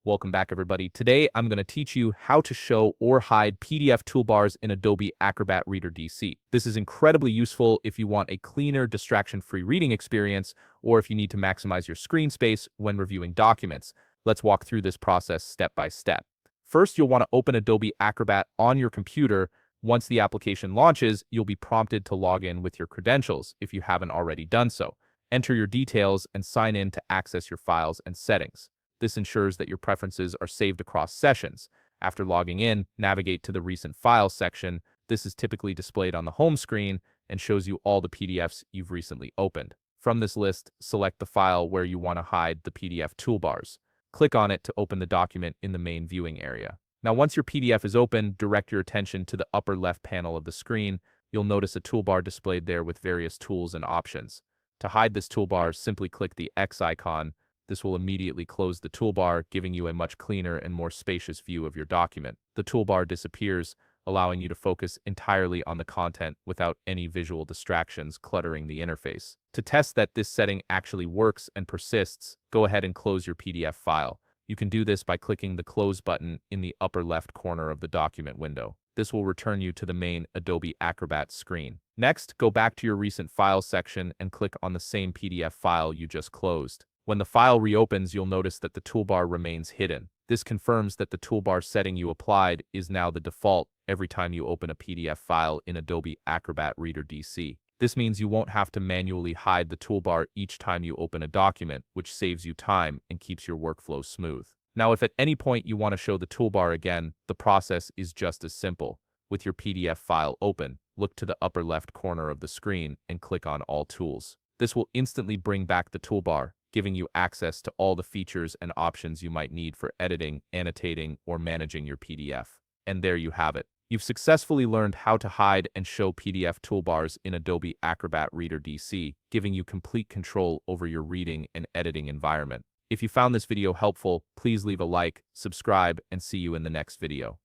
Welcome back, everybody. Today, I'm going to teach you how to show or hide PDF toolbars in Adobe Acrobat Reader DC. This is incredibly useful if you want a cleaner, distraction-free reading experience, or if you need to maximize your screen space when reviewing documents. Let's walk through this process step by step. First, you'll want to open Adobe Acrobat on your computer. Once the application launches, you'll be prompted to log in with your credentials if you haven't already done so. Enter your details and sign in to access your files and settings. This ensures that your preferences are saved across sessions. After logging in, navigate to the Recent Files section. This is typically displayed on the home screen and shows you all the PDFs you've recently opened. From this list, select the file where you want to hide the PDF toolbars. Click on it to open the document in the main viewing area. Now, once your PDF is open, direct your attention to the upper left panel of the screen. You'll notice a toolbar displayed there with various tools and options. To hide this toolbar, simply click the X icon. This will immediately close the toolbar, giving you a much cleaner and more spacious view of your document. The toolbar disappears, allowing you to focus entirely on the content without any visual distractions cluttering the interface. To test that this setting actually works and persists, go ahead and close your PDF file. You can do this by clicking the Close button in the upper left corner of the document window. This will return you to the main Adobe Acrobat screen. Next, go back to your Recent Files section and click on the same PDF file you just closed. When the file reopens, you'll notice that the toolbar remains hidden. This confirms that the toolbar setting you applied is now the default every time you open a PDF file in Adobe Acrobat Reader DC. This means you won't have to manually hide the toolbar each time you open a document, which saves you time and keeps your workflow smooth. Now, if at any point you want to show the toolbar again, the process is just as simple. With your PDF file open, look to the upper left corner of the screen and click on All Tools. This will instantly bring back the toolbar, giving you access to all the features and options you might need for editing, annotating, or managing your PDF. And there you have it. You've successfully learned how to hide and show PDF toolbars in Adobe Acrobat Reader DC, giving you complete control over your reading and editing environment. If you found this video helpful, please leave a like, subscribe, and see you in the next video.